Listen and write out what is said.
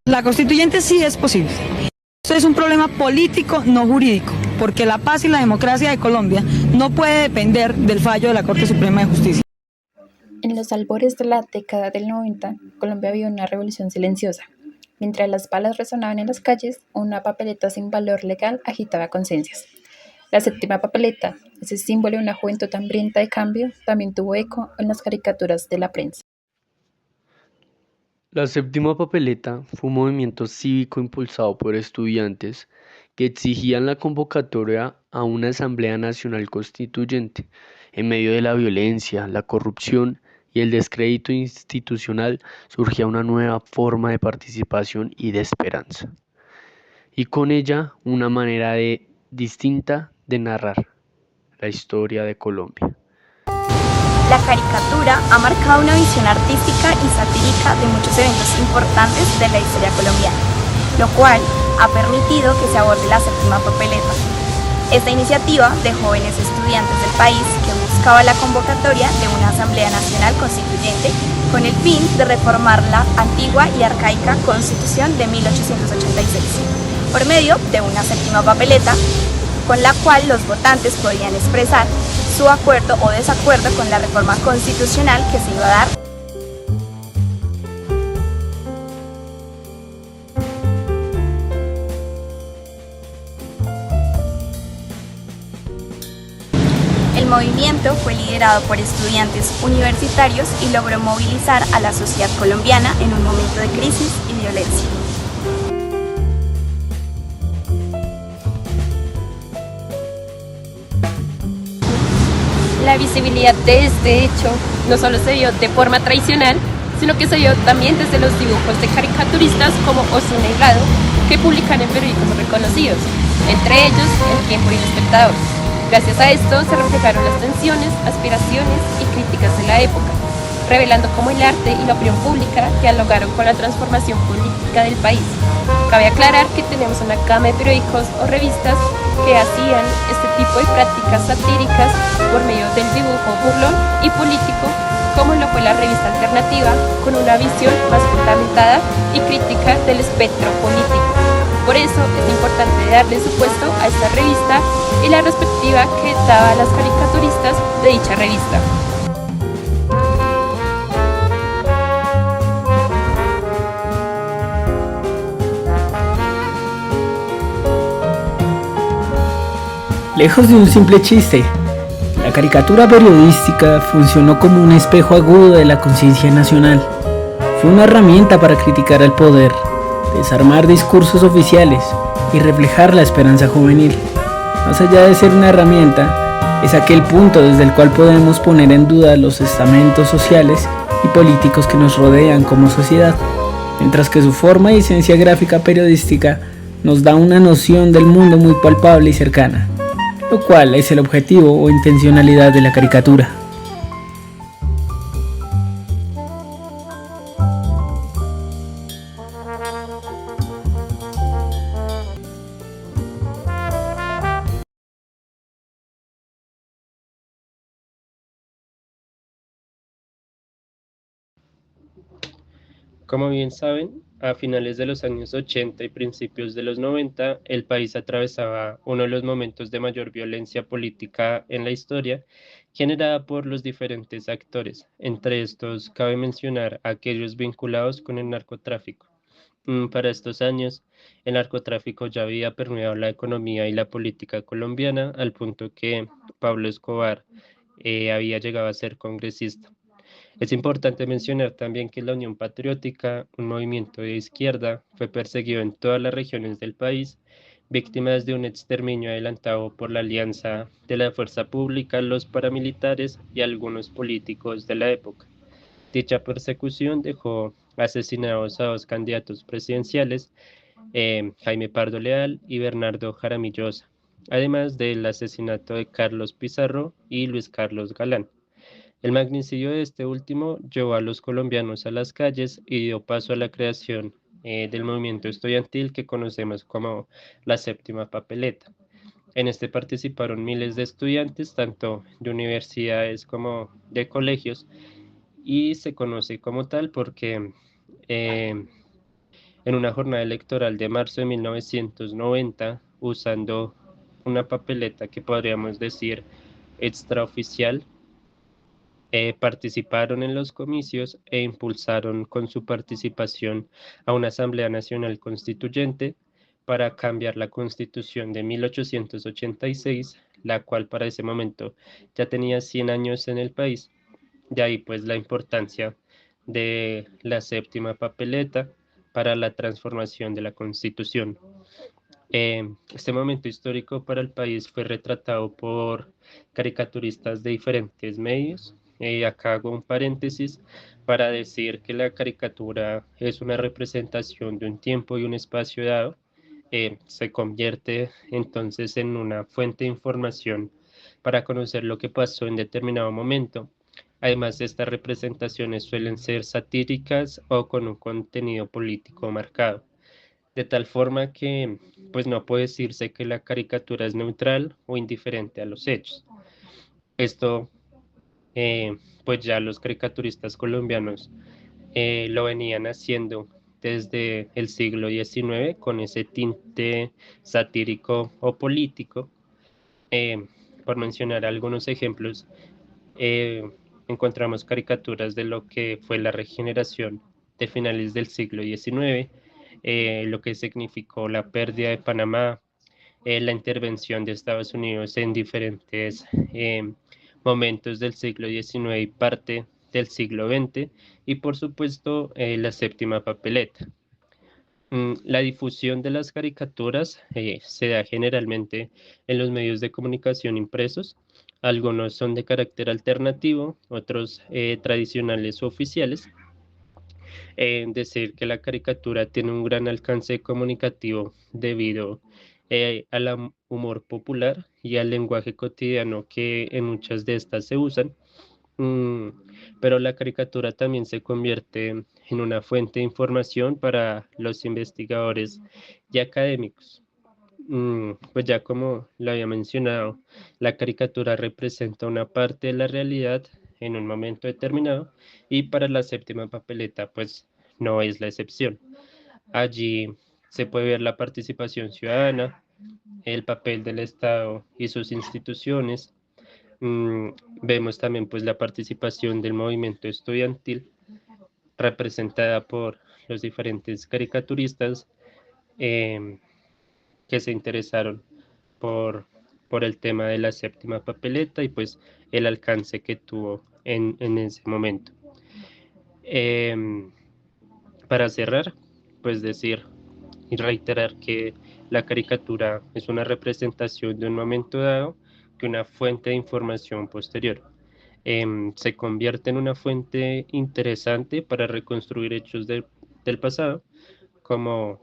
La constituyente sí es posible. Esto es un problema político, no jurídico, porque la paz y la democracia de Colombia no puede depender del fallo de la Corte Suprema de Justicia. En los albores de la década del 90, Colombia vivió una revolución silenciosa. Mientras las balas resonaban en las calles, una papeleta sin valor legal agitaba conciencias. La séptima papeleta, ese símbolo de una juventud hambrienta de cambio, también tuvo eco en las caricaturas de la prensa. La séptima papeleta fue un movimiento cívico impulsado por estudiantes que exigían la convocatoria a una Asamblea Nacional Constituyente. En medio de la violencia, la corrupción y el descrédito institucional surgía una nueva forma de participación y de esperanza, y con ella una manera distinta de narrar la historia de Colombia. La caricatura ha marcado una visión artística y satírica de muchos eventos importantes de la historia colombiana, lo cual ha permitido que se aborde la séptima papeleta. Esta iniciativa de jóvenes estudiantes del país que buscaba la convocatoria de una Asamblea Nacional Constituyente con el fin de reformar la antigua y arcaica Constitución de 1886, por medio de una séptima papeleta con la cual los votantes podían expresar su acuerdo o desacuerdo con la reforma constitucional que se iba a dar. El movimiento fue liderado por estudiantes universitarios y logró movilizar a la sociedad colombiana en un momento de crisis y violencia. La visibilidad de este hecho no solo se vio de forma tradicional, sino que se vio también desde los dibujos de caricaturistas como Osuna y Gado, que publican en periódicos reconocidos, entre ellos El Tiempo y El Espectador. Gracias a esto se reflejaron las tensiones, aspiraciones y críticas de la época, revelando cómo el arte y la opinión pública dialogaron con la transformación política del país. Cabe aclarar que tenemos una gama de periódicos o revistas que hacían este tipo de prácticas satíricas por medio del dibujo burlón y político, como lo fue la revista Alternativa, con una visión más fundamentada y crítica del espectro político. Por eso es importante darle su puesto a esta revista y la perspectiva que daba a las caricaturistas de dicha revista. Lejos de un simple chiste, la caricatura periodística funcionó como un espejo agudo de la conciencia nacional. Fue una herramienta para criticar al poder, desarmar discursos oficiales y reflejar la esperanza juvenil. Más allá de ser una herramienta, es aquel punto desde el cual podemos poner en duda los estamentos sociales y políticos que nos rodean como sociedad, mientras que su forma y esencia gráfica periodística nos da una noción del mundo muy palpable y cercana, lo cual es el objetivo o intencionalidad de la caricatura. Como bien saben, a finales de los años 80 y principios de los 90, el país atravesaba uno de los momentos de mayor violencia política en la historia, generada por los diferentes actores. Entre estos, cabe mencionar a aquellos vinculados con el narcotráfico. Para estos años, el narcotráfico ya había permeado la economía y la política colombiana al punto que Pablo Escobar había llegado a ser congresista. Es importante mencionar también que la Unión Patriótica, un movimiento de izquierda, fue perseguido en todas las regiones del país, víctimas de un exterminio adelantado por la alianza de la fuerza pública, los paramilitares y algunos políticos de la época. Dicha persecución dejó asesinados a dos candidatos presidenciales, Jaime Pardo Leal y Bernardo Jaramillo Osa, además del asesinato de Carlos Pizarro y Luis Carlos Galán. El magnicidio de este último llevó a los colombianos a las calles y dio paso a la creación del movimiento estudiantil que conocemos como la Séptima Papeleta. En este participaron miles de estudiantes, tanto de universidades como de colegios, y se conoce como tal porque eh, en una jornada electoral de marzo de 1990, usando una papeleta que podríamos decir extraoficial, participaron en los comicios e impulsaron con su participación a una Asamblea Nacional Constituyente para cambiar la Constitución de 1886, la cual para ese momento ya tenía 100 años en el país. De ahí pues la importancia de la séptima papeleta para la transformación de la Constitución. Este momento histórico para el país fue retratado por caricaturistas de diferentes medios. Acá hago un paréntesis para decir que la caricatura es una representación de un tiempo y un espacio dado. Se convierte entonces en una fuente de información para conocer lo que pasó en determinado momento. Además, estas representaciones suelen ser satíricas o con un contenido político marcado, de tal forma que pues no puede decirse que la caricatura es neutral o indiferente a los hechos. Esto pues ya los caricaturistas colombianos lo venían haciendo desde el siglo XIX con ese tinte satírico o político. Por mencionar algunos ejemplos, encontramos caricaturas de lo que fue la regeneración de finales del siglo XIX, lo que significó la pérdida de Panamá, la intervención de Estados Unidos en diferentes momentos del siglo XIX y parte del siglo XX, y por supuesto la séptima papeleta. La difusión de las caricaturas se da generalmente en los medios de comunicación impresos. Algunos son de carácter alternativo, otros tradicionales o oficiales. Decir que la caricatura tiene un gran alcance comunicativo debido al humor popular y al lenguaje cotidiano que en muchas de estas se usan. Pero la caricatura también se convierte en una fuente de información para los investigadores y académicos. Pues ya como lo había mencionado, la caricatura representa una parte de la realidad en un momento determinado, y para la séptima papeleta pues no es la excepción. Allí se puede ver la participación ciudadana, el papel del Estado y sus instituciones. Vemos también pues la participación del movimiento estudiantil representada por los diferentes caricaturistas que se interesaron por, por el tema de la séptima papeleta y pues el alcance que tuvo en ese momento. Para cerrar, pues decir y reiterar que la caricatura es una representación de un momento dado que una fuente de información posterior. Se convierte en una fuente interesante para reconstruir hechos del pasado, como